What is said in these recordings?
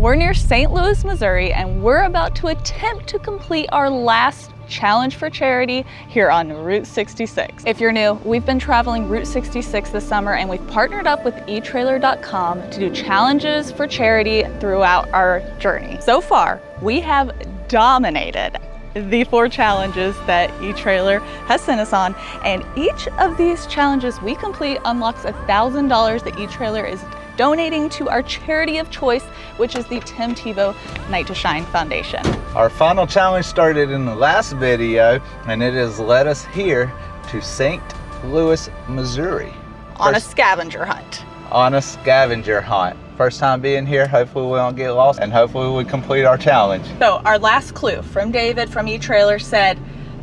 We're near St. Louis, Missouri, and we're about to attempt to complete our last challenge for charity here on Route 66. If you're new, we've been traveling Route 66 this summer, and we've partnered up with etrailer.com to do challenges for charity throughout our journey. So far, we have dominated the 4 challenges that etrailer has sent us on, and each of these challenges we complete unlocks $1,000 that etrailer is donating to our charity of choice, which is the Tim Tebow Night to Shine Foundation. Our final challenge started in the last video, and it has led us here to St. Louis, Missouri. On a scavenger hunt. On a scavenger hunt. First time being here, hopefully we don't get lost, and hopefully we complete our challenge. So our last clue from David from etrailer said,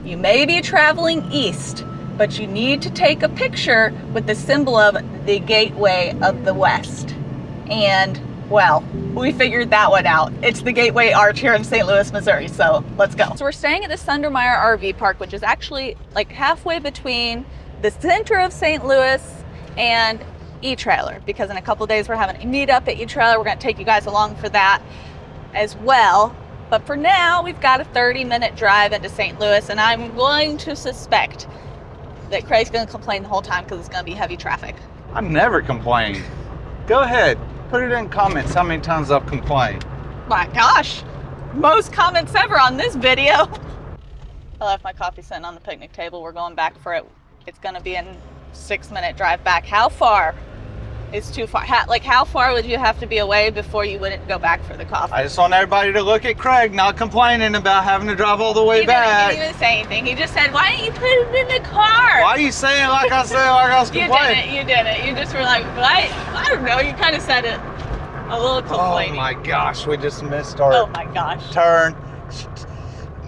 you may be traveling east, but you need to take a picture with the symbol of the Gateway of the West. And, well, we figured that one out. It's the Gateway Arch here in St. Louis, Missouri, so let's go. So we're staying at the Sundermeyer RV Park, which is actually like halfway between the center of St. Louis and etrailer, because in a couple days we're having a meetup at etrailer. We're gonna take you guys along for that as well. But for now, we've got a 30-minute drive into St. Louis, and I'm going to suspect that Craig's gonna complain the whole time because it's gonna be heavy traffic. I've never complained. Go ahead, put it in comments how many times I've complained. My gosh, most comments ever on this video. I left my coffee sitting on the picnic table. We're going back for it. It's gonna be a 6-minute drive back. How far is too far? How far would you have to be away before you wouldn't go back for the coffee? I just want everybody to look at Craig not complaining about having to drive all the way back. He didn't even say anything. He just said, why didn't you put it in the car? Why are you saying like I said like I was complaining? You didn't. You just were like, what? I don't know. You kind of said it a little complaining. Oh my gosh, we just missed our turn.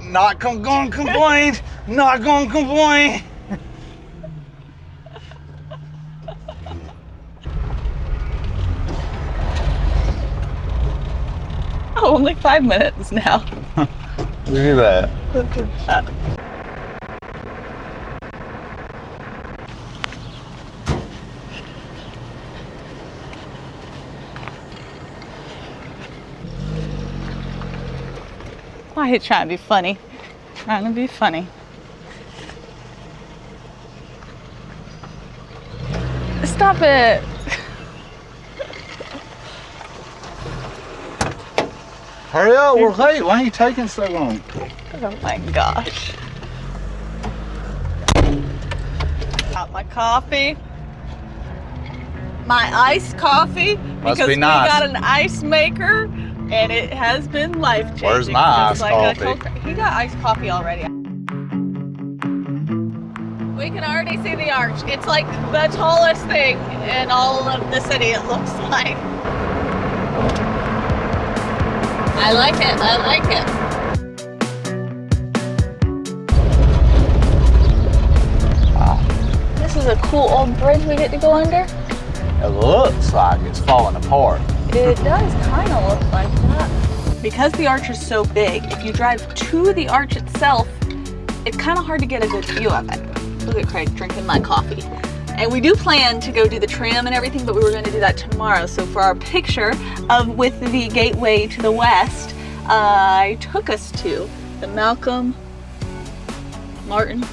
Not gonna complain. Not gonna complain. Oh, only 5 minutes now. Look at that. Look at that. Why are you trying to be funny? Trying to be funny. Stop it. Hurry up, we're late. Why are you taking so long? Oh my gosh. Got my coffee. My iced coffee. Must because be nice. We got an ice maker and it has been life-changing. Where's my iced coffee? He got iced coffee already. We can already see the arch. It's like the tallest thing in all of the city, it looks like. I like it, I like it. Wow. This is a cool old bridge we get to go under. It looks like it's falling apart. It does kind of look like that. Because the arch is so big, if you drive to the arch itself, it's kind of hard to get a good view of it. Look at Craig drinking my coffee. And we do plan to go do the tram and everything, but we were going to do that tomorrow. So for our picture of with the gateway to the west, I took us to the Malcolm Martin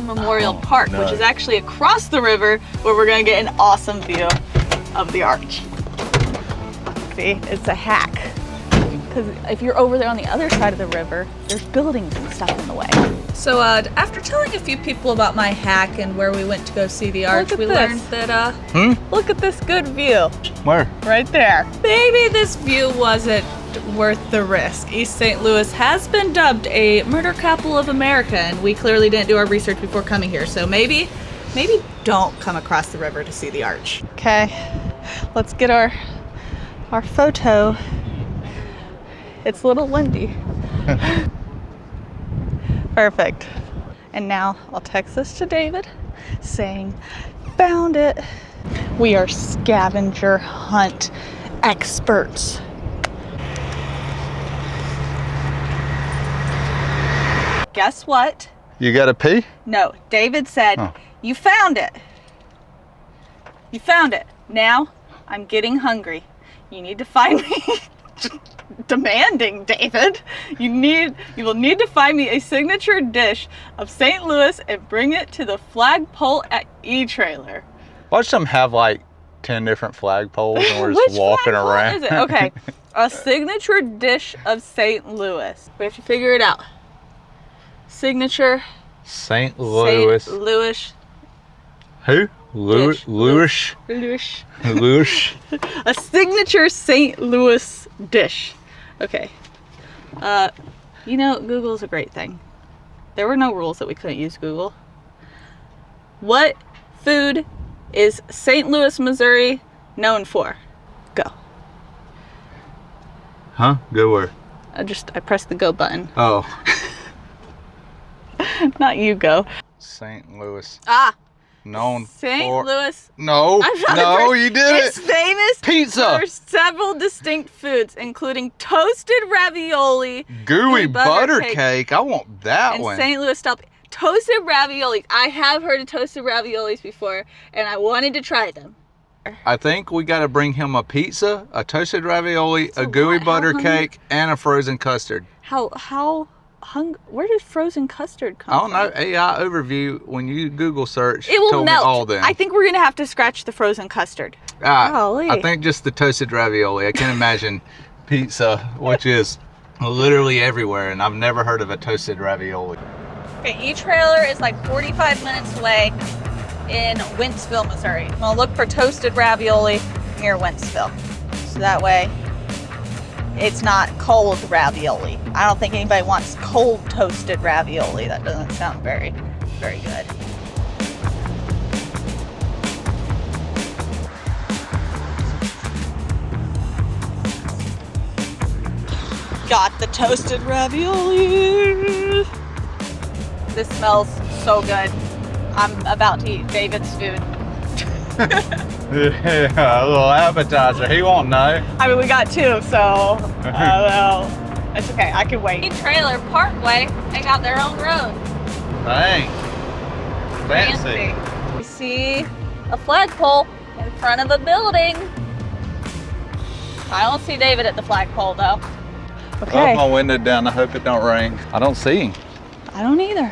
Memorial Park, which is actually across the river, where we're going to get an awesome view of the arch. See, it's a hack. Because if you're over there on the other side of the river, there's buildings and stuff in the way. So after telling a few people about my hack and where we went to go see the arch, we learned that, look at this good view. Where? Right there. Maybe this view wasn't worth the risk. East St. Louis has been dubbed a murder capital of America, and we clearly didn't do our research before coming here. So maybe don't come across the river to see the arch. Okay, let's get our photo. It's a little windy. Perfect. And now I'll text this to David saying, found it. We are scavenger hunt experts. Guess what? You got a pee? No, David said, you found it. You found it. Now I'm getting hungry. You need to find me. Demanding, David. You will need to find me a signature dish of St. Louis and bring it to the flagpole at etrailer. Watch them have like 10 different flagpoles and we're just walking around. Is it? Okay. A signature dish of St. Louis. We have to figure it out. Signature St. Louis. St. Louis. Who? Louis. Louis. Louis. A signature St. Louis dish. Okay. You know, Google's a great thing. There were no rules that we couldn't use Google. What food is St. Louis, Missouri known for? Go. Huh? Go where? I pressed the go button. Oh. Not you, go. St. Louis. Ah. Known St. for... Louis. No, you did it. It's famous pizza for several distinct foods, including toasted ravioli, gooey butter cake. I want that and one. St. Louis style. Toasted raviolis. I have heard of toasted raviolis before, and I wanted to try them. I think we got to bring him a pizza, a toasted ravioli, a gooey butter cake, and a frozen custard. Where did frozen custard come from? I don't know. AI overview, when you Google search, it will told melt. me all them. I think we're going to have to scratch the frozen custard. I think just the toasted ravioli. I can't imagine pizza, which is literally everywhere, and I've never heard of a toasted ravioli. Okay, etrailer is like 45 minutes away in Wentzville, Missouri. I'm going to look for toasted ravioli near Wentzville. So that way it's not cold ravioli. I don't think anybody wants cold toasted ravioli. That doesn't sound very, very good. Got the toasted ravioli. This smells so good. I'm about to eat David's food. Yeah, a little appetizer. He won't know. I mean, we got two, so well, it's okay. I can wait. Trailer Parkway, they got their own road. Dang. Fancy. We see a flagpole in front of a building. I don't see David at the flagpole though. Okay. Up my window down. I hope it don't rain. I don't see him. I don't either.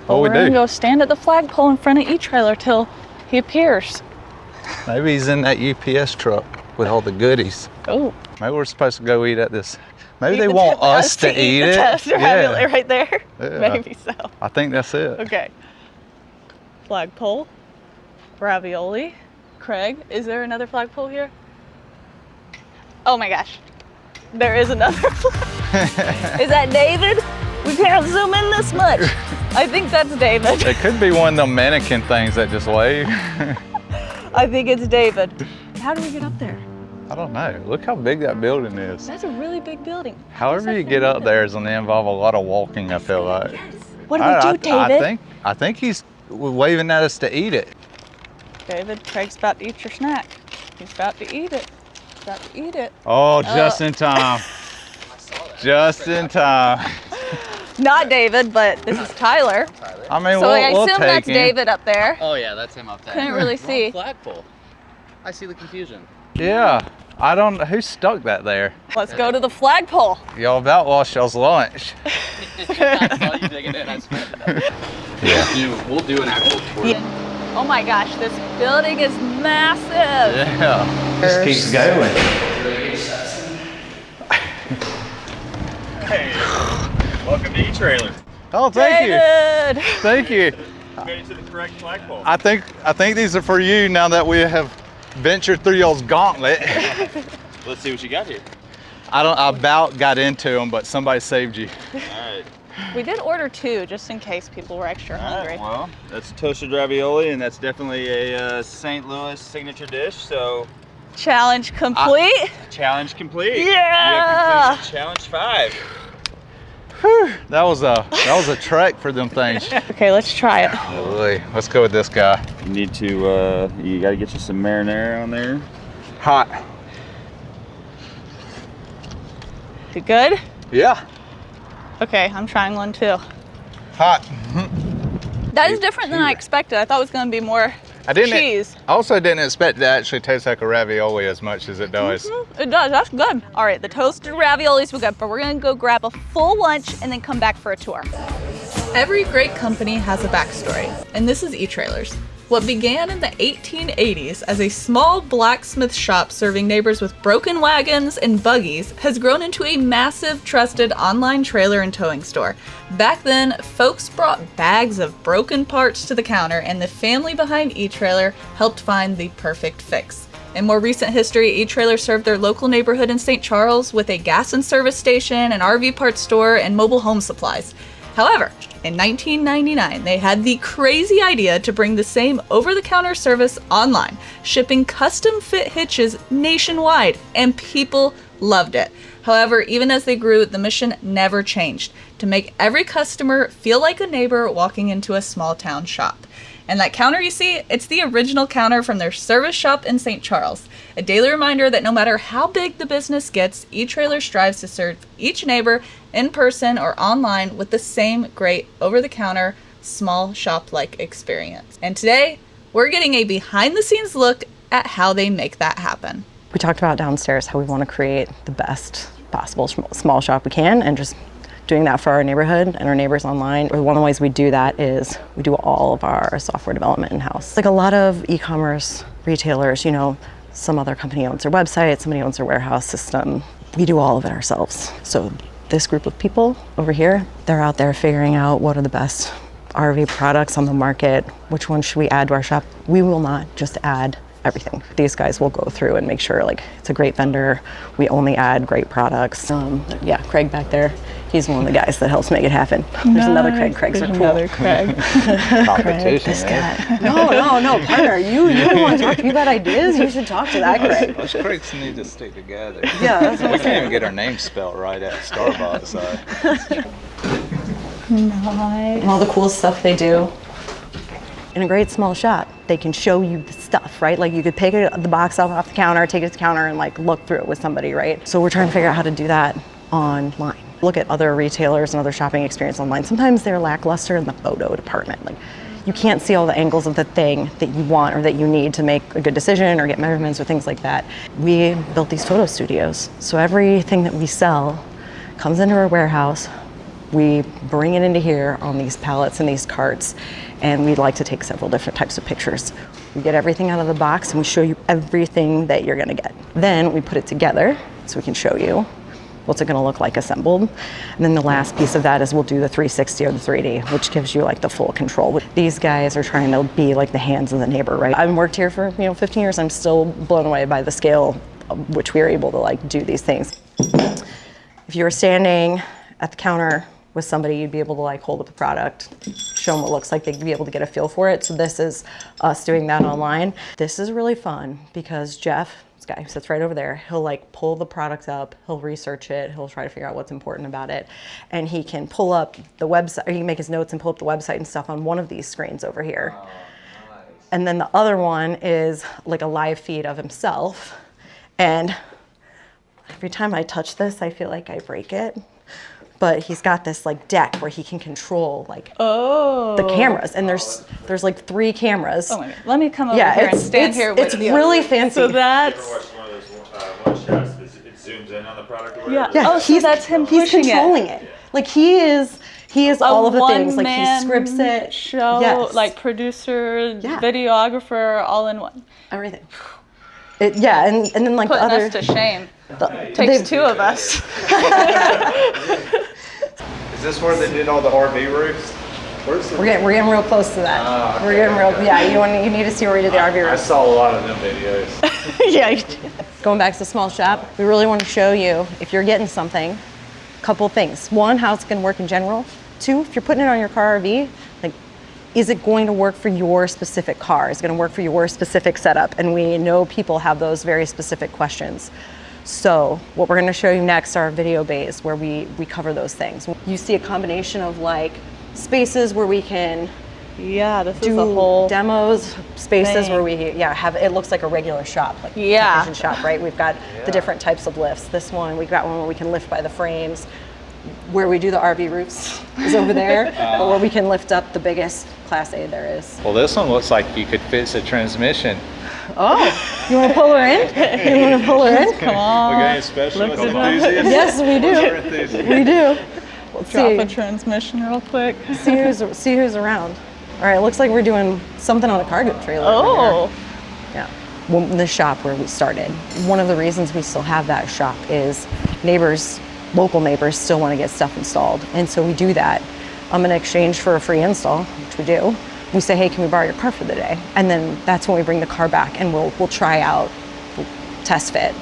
What we're gonna go stand at the flagpole in front of etrailer till he appears. Maybe he's in that UPS truck with all the goodies. Oh. Maybe we're supposed to go eat at this. Maybe they want us to eat it. Yeah. Right there. Yeah. Maybe so. I think that's it. Okay. Flagpole, ravioli. Craig, is there another flagpole here? Oh my gosh. There is another flag. Is that David? We can't zoom in this much. I think that's David. It could be one of them mannequin things that just wave. I think it's David. How do we get up there? I don't know. Look how big that building is. That's a really big building. However you get up there is going to involve a lot of walking, I feel like. Yes. What do we do, David? I think he's waving at us to eat it. David, Craig's about to eat your snack. He's about to eat it. He's about to eat it. Oh, just in time. Just in time. Not David, but this is Tyler. I mean, so I we'll assume take that's him. David up there. Oh yeah, that's him up there. Couldn't really see. Wrong flagpole. I see the confusion. Yeah, I don't. Who stuck that there? Let's go to the flagpole. Y'all about lost y'all's lunch. I saw you digging in. I swear to that. Yeah. We'll do an actual tour. Yeah. Oh my gosh, this building is massive. Yeah. Just keeps going. Hey, welcome to etrailer. Oh, thank David. you. Thank you. Made it to the correct flagpole. I think these are for you now that we have ventured through y'all's gauntlet. Let's see what you got here. I about got into them, but somebody saved you. All right. We did order two just in case people were extra hungry. Well, that's toasted ravioli, and that's definitely a St. Louis signature dish. So Challenge complete. challenge complete. Yeah. You have completed challenge 5. Whew, that was a trek for them things. Okay, let's try it. Holy, let's go with this guy. You need to. You got to get you some marinara on there. Hot. Is it good? Yeah. Okay, I'm trying one too. Hot. That is different than I expected. I thought it was going to be more cheese. I also didn't expect it to actually taste like a ravioli as much as it does. It does, that's good. All right, the toasted raviolis were good, but we're gonna go grab a full lunch and then come back for a tour. Every great company has a backstory, and this is eTrailers. What began in the 1880s as a small blacksmith shop serving neighbors with broken wagons and buggies has grown into a massive, trusted online trailer and towing store. Back then, folks brought bags of broken parts to the counter, and the family behind eTrailer helped find the perfect fix. In more recent history, eTrailer served their local neighborhood in St. Charles with a gas and service station, an RV parts store, and mobile home supplies. However, in 1999, they had the crazy idea to bring the same over-the-counter service online, shipping custom-fit hitches nationwide, and people loved it. However, even as they grew, the mission never changed, to make every customer feel like a neighbor walking into a small-town shop. And that counter you see, it's the original counter from their service shop in St. Charles. A daily reminder that no matter how big the business gets, eTrailer strives to serve each neighbor in person or online with the same great over-the-counter, small shop-like experience. And today, we're getting a behind-the-scenes look at how they make that happen. We talked about downstairs how we want to create the best possible small shop we can, and just doing that for our neighborhood and our neighbors online. One of the ways we do that is we do all of our software development in-house. Like a lot of e-commerce retailers, you know, some other company owns their website, somebody owns their warehouse system. We do all of it ourselves. So this group of people over here, they're out there figuring out what are the best RV products on the market, which ones should we add to our shop. We will not just add everything. These guys will go through and make sure like it's a great vendor. We only add great products. Yeah, Craig back there, he's one of the guys that helps make it happen. There's another Craig. Craig's There's are cool. another Craig. Competition, This guy. No, partner. You don't want to talk to me about ideas? You should talk to that Craig. Us Craigs need to stick together. Yeah, that's what We I'm can't even get our name spelled right at Starbucks. So. And all the cool stuff they do. In a great small shop, they can show you the stuff, right? Like you could pick the box up off the counter, take it to the counter and like look through it with somebody, right? So we're trying to figure out how to do that online. Look at other retailers and other shopping experience online. Sometimes they're lackluster in the photo department. Like you can't see all the angles of the thing that you want or that you need to make a good decision or get measurements or things like that. We built these photo studios. So everything that we sell comes into our warehouse. We bring it into here on these pallets and these carts, and we'd like to take several different types of pictures. We get everything out of the box and we show you everything that you're gonna get. Then we put it together so we can show you what's it gonna look like assembled. And then the last piece of that is we'll do the 360 or the 3D, which gives you like the full control. These guys are trying to be like the hands of the neighbor, right? I've worked here for 15 years. I'm still blown away by the scale of which we are able to like do these things. If you were standing at the counter with somebody, you'd be able to like hold up the product, show them what it looks like, they'd be able to get a feel for it. So this is us doing that online. This is really fun because Jeff, this guy who sits right over there, he'll like pull the product up, he'll research it, he'll try to figure out what's important about it. And he can pull up the website, or he can make his notes and pull up the website and stuff on one of these screens over here. Oh, nice. And then the other one is like a live feed of himself. And every time I touch this, I feel like I break it. But he's got this like deck where he can control like the cameras, and there's like 3 cameras. Oh my God. Let me come over here and stand here with you. It's really fancy. So that's... You ever watch one of those one shots that it zooms in on the product or whatever? Yeah. Oh, so that's him pushing He's controlling it. Like he is all of the things. Like he scripts it. Show, yes. like producer, videographer, all in one. Everything. And then like Putting the other. us to shame. Takes 2 of us. Is this where they did all the RV roofs? We're getting real close to that. Okay, we're getting real. Yeah, you need to see where we did the RV I roofs. saw a lot of them videos. Yeah. You did. Going back to the small shop, we really want to show you if you're getting something, a couple things. 1, how it's going to work in general. 2, if you're putting it on your car RV, like, is it going to work for your specific car? Is it going to work for your specific setup? And we know people have those very specific questions. So what we're going to show you next are video bays where we cover those things. You see a combination of like spaces where we can this is do a whole demos, spaces thing. where we have it looks like a regular shop, like Yeah. technician shop, right? We've got the different types of lifts. This one, we've got one where we can lift by the frames. where we do the RV roofs is over there, but where we can lift up the biggest Class A there is. Well, this one looks like you could fix a transmission. Oh, you want to pull her in? You want to pull her in? Come on. We got any specialist enthusiasts? Yes, we do. We do. Let's Drop see. a transmission real quick. See who's around. All right, looks like we're doing something on a cargo trailer. over here. Yeah. Well, the shop where we started. One of the reasons we still have that shop is local neighbors still want to get stuff installed. And so we do that in exchange for a free install, which we do. We say, hey, can we borrow your car for the day? And then that's when we bring the car back and we'll try out, we'll test fit,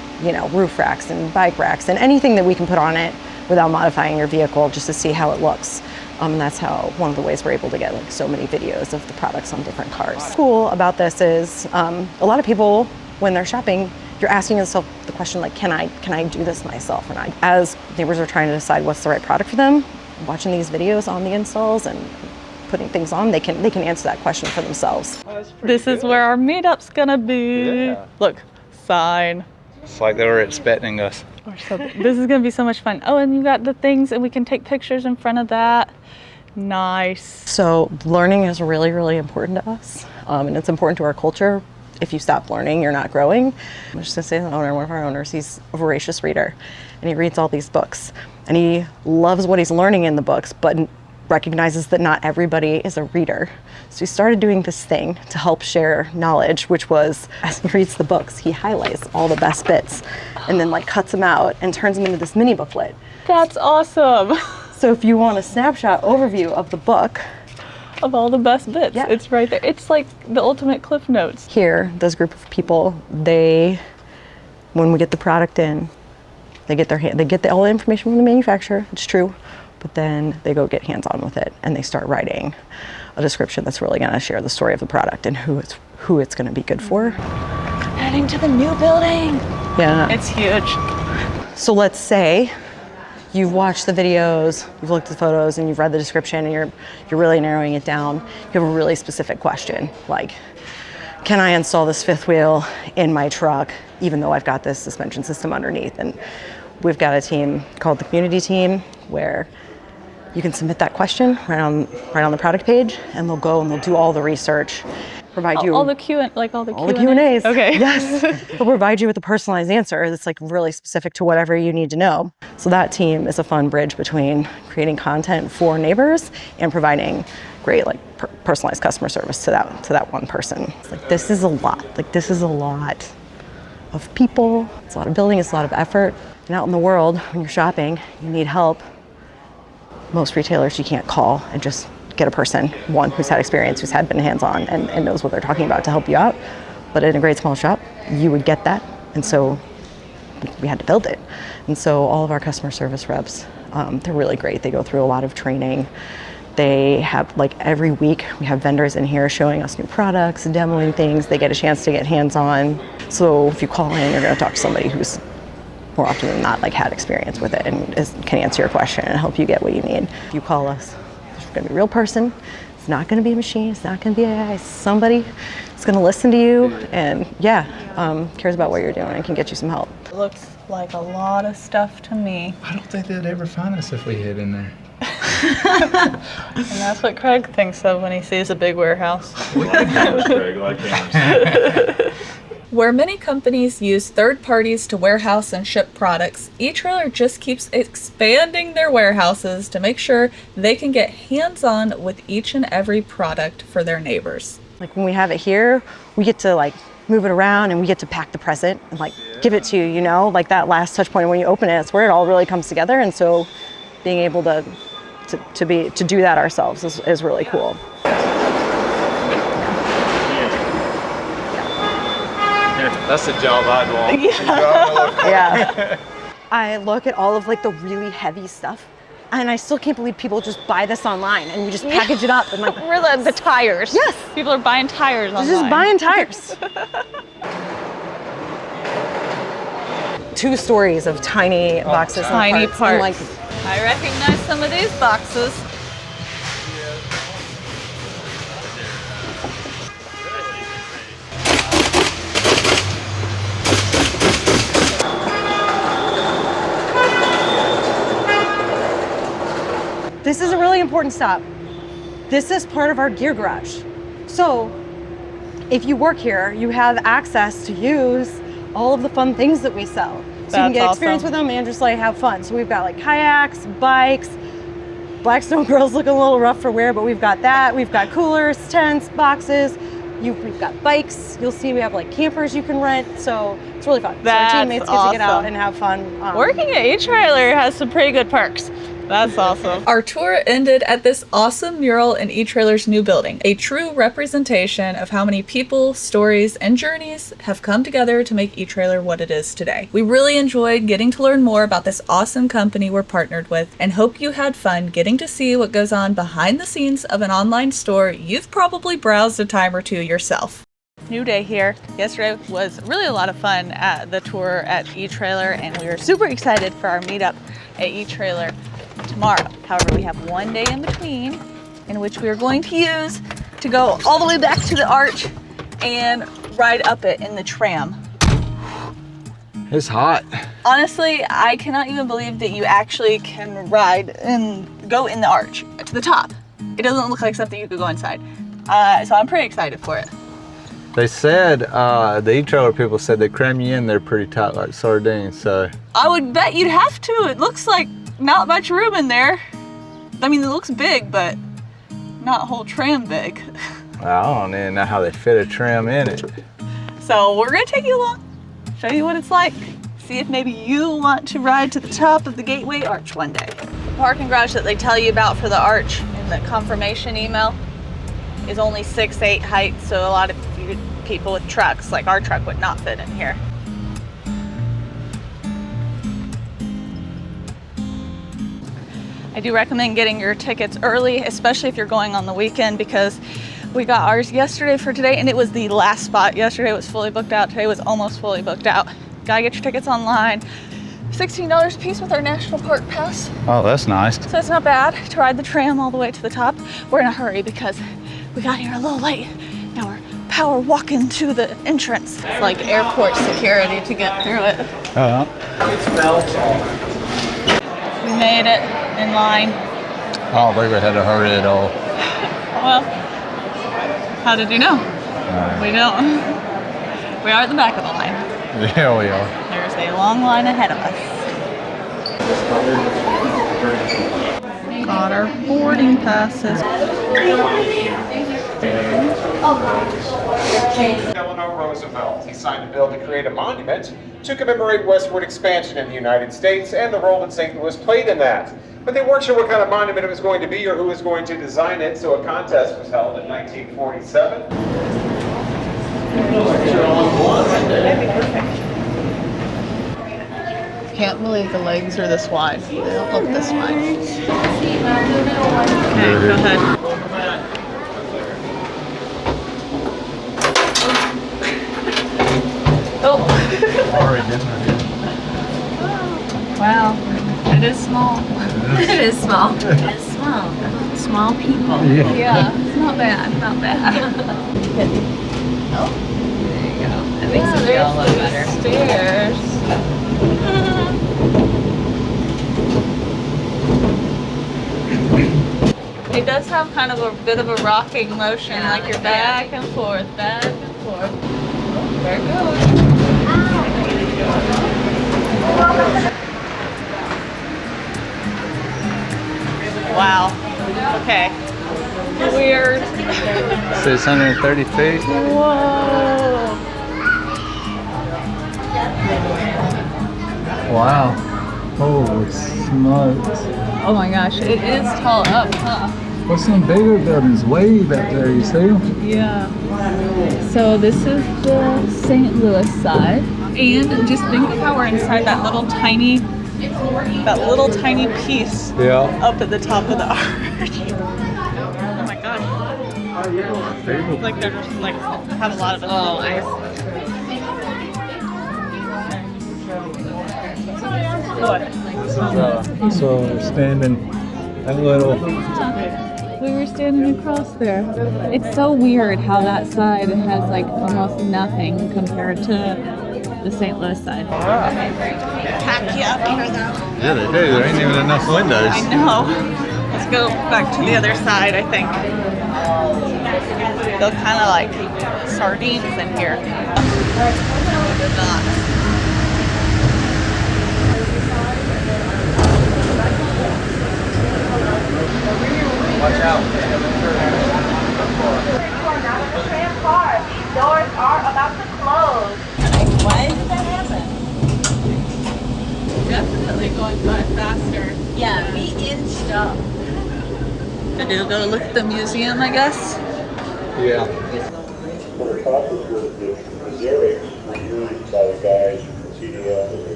roof racks and bike racks and anything that we can put on it without modifying your vehicle just to see how it looks. And that's one of the ways we're able to get like so many videos of the products on different cars. What's cool about this is a lot of people, when they're shopping, you're asking yourself the question like, can I do this myself or not? As neighbors are trying to decide what's the right product for them, watching these videos on the installs and putting things on, they can answer that question for themselves. This is where our meetup's gonna be. Yeah. Look, sign. It's like they were expecting us. This is gonna be so much fun. Oh, and you got the things, and we can take pictures in front of that. Nice. So learning is really, really important to us, and it's important to our culture. If you stop learning, you're not growing. I'm just gonna say one of our owners, he's a voracious reader, and he reads all these books, and he loves what he's learning in the books, but recognizes that not everybody is a reader. So he started doing this thing to help share knowledge, which was, as he reads the books, he highlights all the best bits and then like cuts them out and turns them into this mini booklet. That's awesome. So if you want a snapshot overview of the book, Of all the best bits, Yeah. it's right there. It's like the ultimate Cliff Notes. here, this group of people, when we get the product in, they get all the information from the manufacturer, it's true, but then they go get hands-on with it and they start writing a description that's really gonna share the story of the product and who it's gonna be good for. Heading to the new building. Yeah. It's huge. So let's say you've watched the videos, you've looked at the photos, and you've read the description, and you're really narrowing it down. You have a really specific question, like, can I install this fifth wheel in my truck, even though I've got this suspension system underneath? And we've got a team called the community team where you can submit that question right on the product page, and they'll go and they'll do all the research, provide you All the Q&As. Okay. Yes. They'll provide you with a personalized answer that's like really specific to whatever you need to know. So that team is a fun bridge between creating content for neighbors and providing great like personalized customer service to that one person. It's like this is a lot. Like this is a lot of people. It's a lot of building. It's a lot of effort. And out in the world, when you're shopping, you need help. Most retailers you can't call and just get a person, one who's had experience, who's been hands-on and knows what they're talking about to help you out. But in a great small shop, you would get that. And so we had to build it. And so all of our customer service reps, they're really great. They go through a lot of training. They have, like every week, we have vendors in here showing us new products, demoing things. They get a chance to get hands-on. So if you call in, you're gonna talk to somebody who's more often than not had experience with it and can answer your question and help you get what you need. If you call us, there's gonna be a real person. It's not gonna be a machine. It's not gonna be AI. It's somebody that's gonna listen to you and cares about what you're doing and can get you some help. It looks like a lot of stuff to me. I don't think they'd ever find us if we hid in there. And that's what Craig thinks of when he sees a big warehouse. Where many companies use third parties to warehouse and ship products, eTrailer just keeps expanding their warehouses to make sure they can get hands-on with each and every product for their neighbors. Like when we have it here, we get to like move it around and we get to pack the present and like give it to you, like that last touch point when you open it, it's where it all really comes together. And so being able to do that ourselves is really cool. That's the job I'd want. Yeah. I look at all of like the really heavy stuff and I still can't believe people just buy this online and you just package it up and like. We're the tires. Yes. People are buying tires online. Just buying tires. 2 stories of tiny boxes. and Tiny parts. parts. And, like, I recognize some of these boxes. this is a really important stop. This is part of our gear garage. So if you work here, you have access to use all of the fun things that we sell. So you can get experience with them and just like have fun. So we've got like kayaks, bikes. Blackstone Girls look a little rough for wear, but we've got that. We've got coolers, tents, boxes. We've got bikes. You'll see we have like campers you can rent. So it's really fun. That's so our teammates get to get out and have fun. Working at eTrailer has some pretty good perks. That's awesome. Our tour ended at this awesome mural in eTrailer's new building, a true representation of how many people, stories, and journeys have come together to make eTrailer what it is today. We really enjoyed getting to learn more about this awesome company we're partnered with, and hope you had fun getting to see what goes on behind the scenes of an online store you've probably browsed a time or two yourself. New day here. Yesterday was really a lot of fun at the tour at eTrailer, and we were super excited for our meetup at eTrailer tomorrow. However, we have one day in between in which we are going to use to go all the way back to the arch and ride up it in the tram. It's hot. Honestly, I cannot even believe that you actually can ride and go in the arch to the top. It doesn't look like something you could go inside. So I'm pretty excited for it. They said, the eTrailer people said they cram you in there pretty tight like sardines, so. I would bet you'd have to. It looks like not much room in there. I mean, it looks big, but not a whole tram big. I don't even know how they fit a tram in it. So we're gonna take you along, show you what it's like, see if maybe you want to ride to the top of the Gateway Arch one day. The parking garage that they tell you about for the arch in the confirmation email is only 6'8" height, so a lot of people with trucks, like our truck, would not fit in here. I do recommend getting your tickets early, especially if you're going on the weekend, because we got ours yesterday for today and it was the last spot. Yesterday was fully booked out, today was almost fully booked out. Gotta get your tickets online. $16 a piece with our National Park Pass. Oh, that's nice. So it's not bad to ride the tram all the way to the top. We're in a hurry because we got here a little late. Now we're power walking to the entrance. It's like airport security to get through it. It smells. We made it in line. I don't think we had to hurry at all. Well, how did you know? We don't. We are at the back of the line. Yeah, we are. There's a long line ahead of us. Got our boarding passes. Eleanor Roosevelt. He signed a bill to create a monument to commemorate westward expansion in the United States and the role that St. Louis played in that. But they weren't sure what kind of monument it was going to be or who was going to design it, so a contest was held in 1947. Can't believe the legs are this wide. They don't look this wide. Okay, go ahead. Oh. Wow. It is small. It is small. It is small. Small people. Yeah, it's not bad, not bad. Oh, there you go. That makes it feel a lot better. Stairs. It does have kind of a bit of a rocking motion, Yeah, like you're back and forth, back and forth. Oh, there it goes. Wow. Okay. Weird. 630 feet. Whoa. Wow. Holy smokes. Oh my gosh, it is tall up, huh? What's some bigger buildings way back there, you see? Yeah. So this is the St. Louis side. And just think of how we're inside that little tiny piece up at the top of the arch. Oh my gosh. It's like they're just like have a lot of it. Oh, I What? So we're standing a little. We were standing across there. It's so weird how that side has like almost nothing compared to the St. Louis side. Pack you up here though. Yeah, they do. There ain't even enough windows. I know. Let's go back to the other side, I think. They're kind of like sardines in here. They're not. Watch out. Tram car. These doors are about to close. Why did that happen? Definitely going by faster. Yeah, we inched up. Gonna go look at the museum, I guess. Yeah.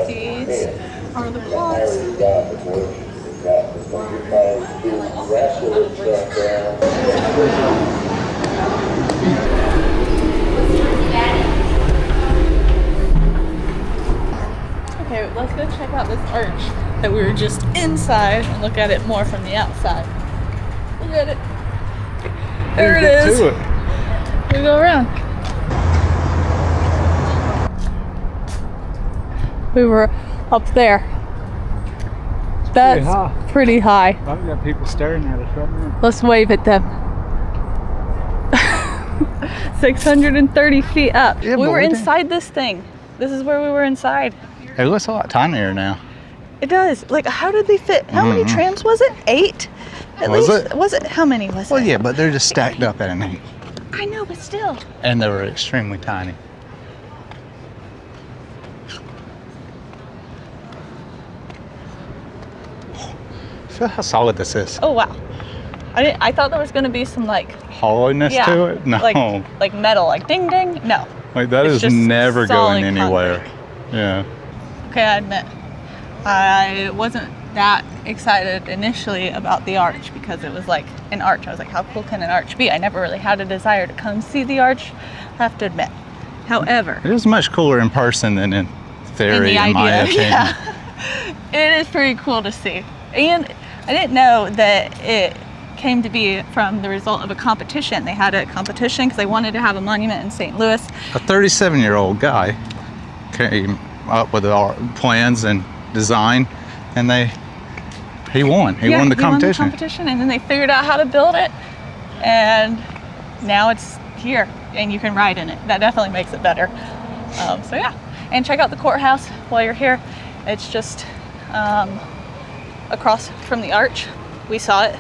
These are the plots. Okay, let's go check out this arch that we were just inside and look at it more from the outside. Look at it. There it is. We go around. We were up there. That's pretty high. I've got people staring at us right now. Let's wave at them. 630 feet up. Yeah, we but were we didn't- inside this thing. This is where we were inside. It looks a lot tinier now. It does. Like, how did they fit? How many trams was it? 8? At Was least. it? Was it? How many was Well, it? yeah, but they're just stacked up at an 8. I know, but still. And they were extremely tiny. Feel how solid this is. Oh wow. I thought there was gonna be some like Hollowness to it? No. like metal, like ding ding. No. Like that It's is just never solid going anywhere. Yeah. Okay, I admit, I wasn't that excited initially about the arch because it was like an arch. I was like, how cool can an arch be? I never really had a desire to come see the arch, I have to admit. However, It is much cooler in person than in theory, in my opinion. yeah, it is pretty cool to see. And I didn't know that it came to be from the result of a competition. They had a competition because they wanted to have a monument in St. Louis. A 37-year-old guy came up with our plans and design, and he won. He won the competition. And then they figured out how to build it, and now it's here, and you can ride in it. That definitely makes it better. So yeah, and check out the courthouse while you're here. It's just across from the arch. We saw it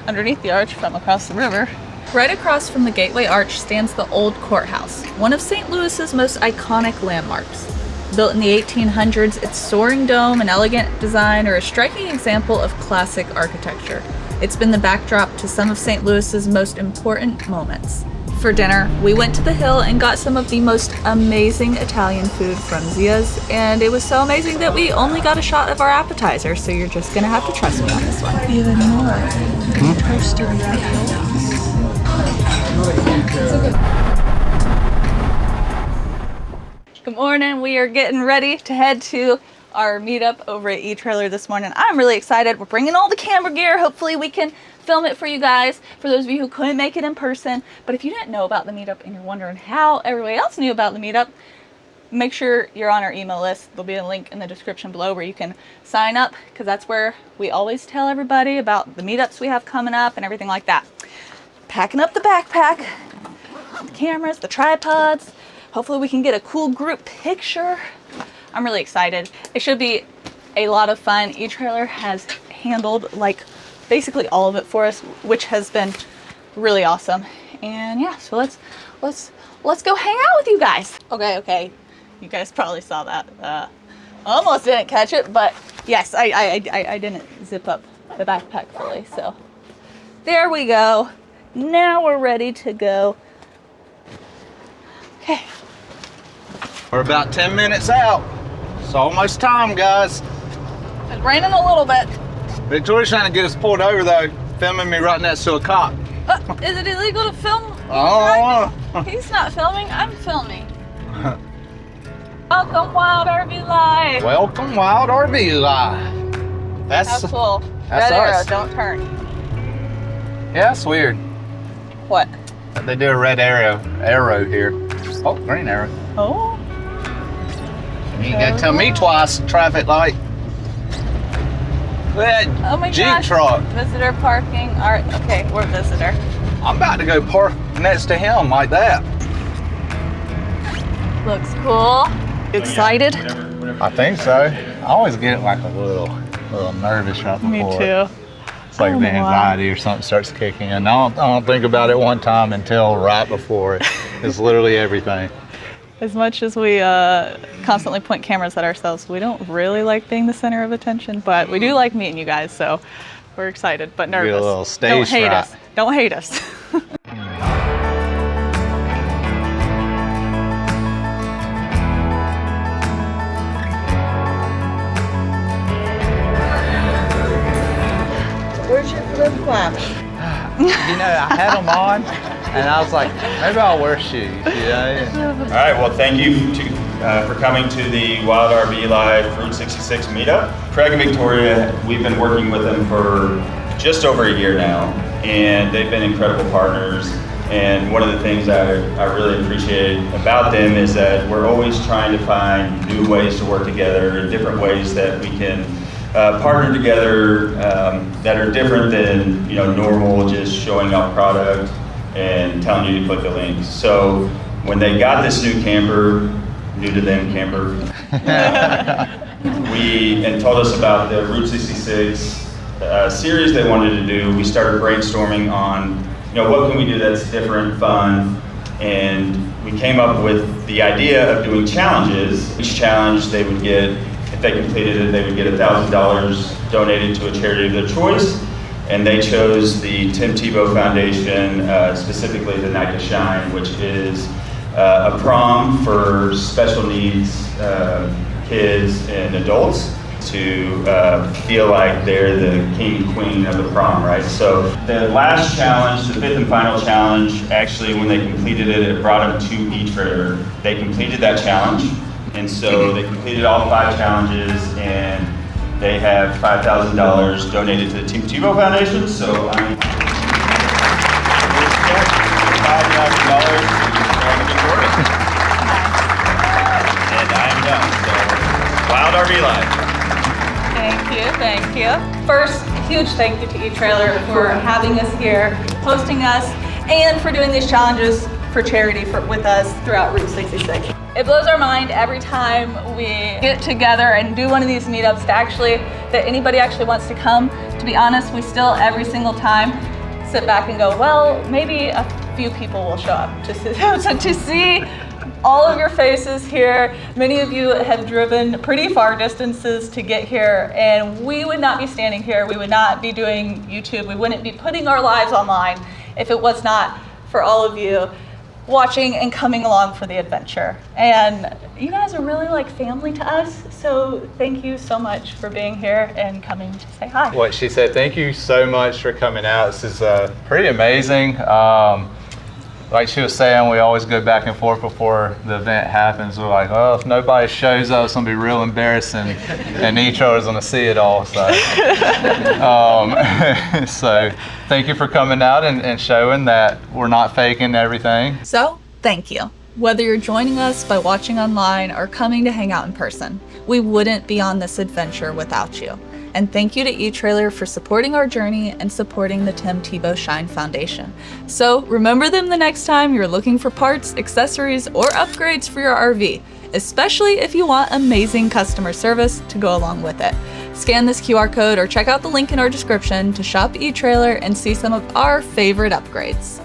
underneath the arch from across the river. Right across from the Gateway Arch stands the Old Courthouse, one of St. Louis's most iconic landmarks. Built in the 1800s, its soaring dome and elegant design are a striking example of classic architecture. It's been the backdrop to some of St. Louis's most important moments. For dinner, we went to the Hill and got some of the most amazing Italian food from Zia's, and it was so amazing that we only got a shot of our appetizer, so you're just gonna have to trust me on this one. Even more toasted raviolis. Good morning. We are getting ready to head to our meetup over at eTrailer this morning. I'm really excited. We're bringing all the camera gear. Hopefully we can film it for you guys, for those of you who couldn't make it in person. But if you didn't know about the meetup and you're wondering how everybody else knew about the meetup, make sure you're on our email list. There'll be a link in the description below where you can sign up, because that's where we always tell everybody about the meetups we have coming up and everything like that. Packing up the backpack, the cameras, the tripods. Hopefully we can get a cool group picture. I'm really excited. It should be a lot of fun. eTrailer has handled like basically all of it for us, which has been really awesome. And yeah, so let's go hang out with you guys. Okay. You guys probably saw that. Almost didn't catch it, but yes, I didn't zip up the backpack fully. So there we go. Now we're ready to go. Okay. We're about 10 minutes out. It's almost time, guys. It's raining a little bit. Victoria's trying to get us pulled over though, filming me right next to a cop. Is it illegal to film? Oh. He's not filming, I'm filming. Welcome, Wild RV Live. Welcome, Wild RV Live. How cool. That's Red arrow, us. don't turn. Yeah, it's weird. What? They do a red arrow here. Oh, green arrow. Oh. You ain't gotta tell me twice, traffic light. Look at that Oh my Jeep gosh. truck. Visitor parking. All right, okay, we're visitor. I'm about to go park next to him like that. Looks cool. Excited? I think so. I always get like a little nervous right before. Me too. It's like I the don't know why. anxiety or something starts kicking in. I don't think about it one time until right before. It's literally everything. As much as we constantly point cameras at ourselves, we don't really like being the center of attention, but we do like meeting you guys, so we're excited but nervous. Be a little stage Don't hate fright. us. Don't hate us. Where's your flip flops? You know, I had them on, and I was like, maybe I'll wear shoes. You know? All right, well, thank you for coming to the Wild RV Live Route 66 meetup. Craig and Victoria, we've been working with them for just over a year now, and they've been incredible partners. And one of the things I really appreciate about them is that we're always trying to find new ways to work together and different ways that we can partner together that are different than normal just showing up product and telling you to click the links. So when they got this new camper, new to them camper, and told us about the Route 66 series they wanted to do, we started brainstorming on what can we do that's different, fun, and we came up with the idea of doing challenges. Each challenge they would get, if they completed it, they would get $1,000 donated to a charity of their choice. And they chose the Tim Tebow Foundation, specifically the Night to Shine, which is a prom for special needs kids and adults to feel like they're the king and queen of the prom, right? So the last challenge, the fifth and final challenge, actually when they completed it, it brought them to etrailer. They completed that challenge, and so they completed all 5 challenges, and they have $5,000 donated to the Team Tebow Foundation. So I'm $5,000 to Victoria. And I am done. So Wild RV Live. Thank you. First, huge thank you to eTrailer for having us here, hosting us, and for doing these challenges for charity with us throughout Route 66. It blows our mind every time we get together and do one of these meetups that anybody actually wants to come. To be honest, we still every single time sit back and go, well, maybe a few people will show up to see all of your faces here. Many of you have driven pretty far distances to get here, and we would not be standing here. We would not be doing YouTube. We wouldn't be putting our lives online if it was not for all of you watching and coming along for the adventure. And you guys are really like family to us, so thank you so much for being here and coming to say hi. What she said, thank you so much for coming out. This is pretty amazing. Like she was saying, we always go back and forth before the event happens. We're like, well, if nobody shows up, it's gonna be real embarrassing, and eTrailer's gonna see it all. So, so thank you for coming out and showing that we're not faking everything. So, thank you. Whether you're joining us by watching online or coming to hang out in person, we wouldn't be on this adventure without you. And thank you to eTrailer for supporting our journey and supporting the Tim Tebow Shine Foundation. So remember them the next time you're looking for parts, accessories, or upgrades for your RV, especially if you want amazing customer service to go along with it. Scan this QR code or check out the link in our description to shop eTrailer and see some of our favorite upgrades.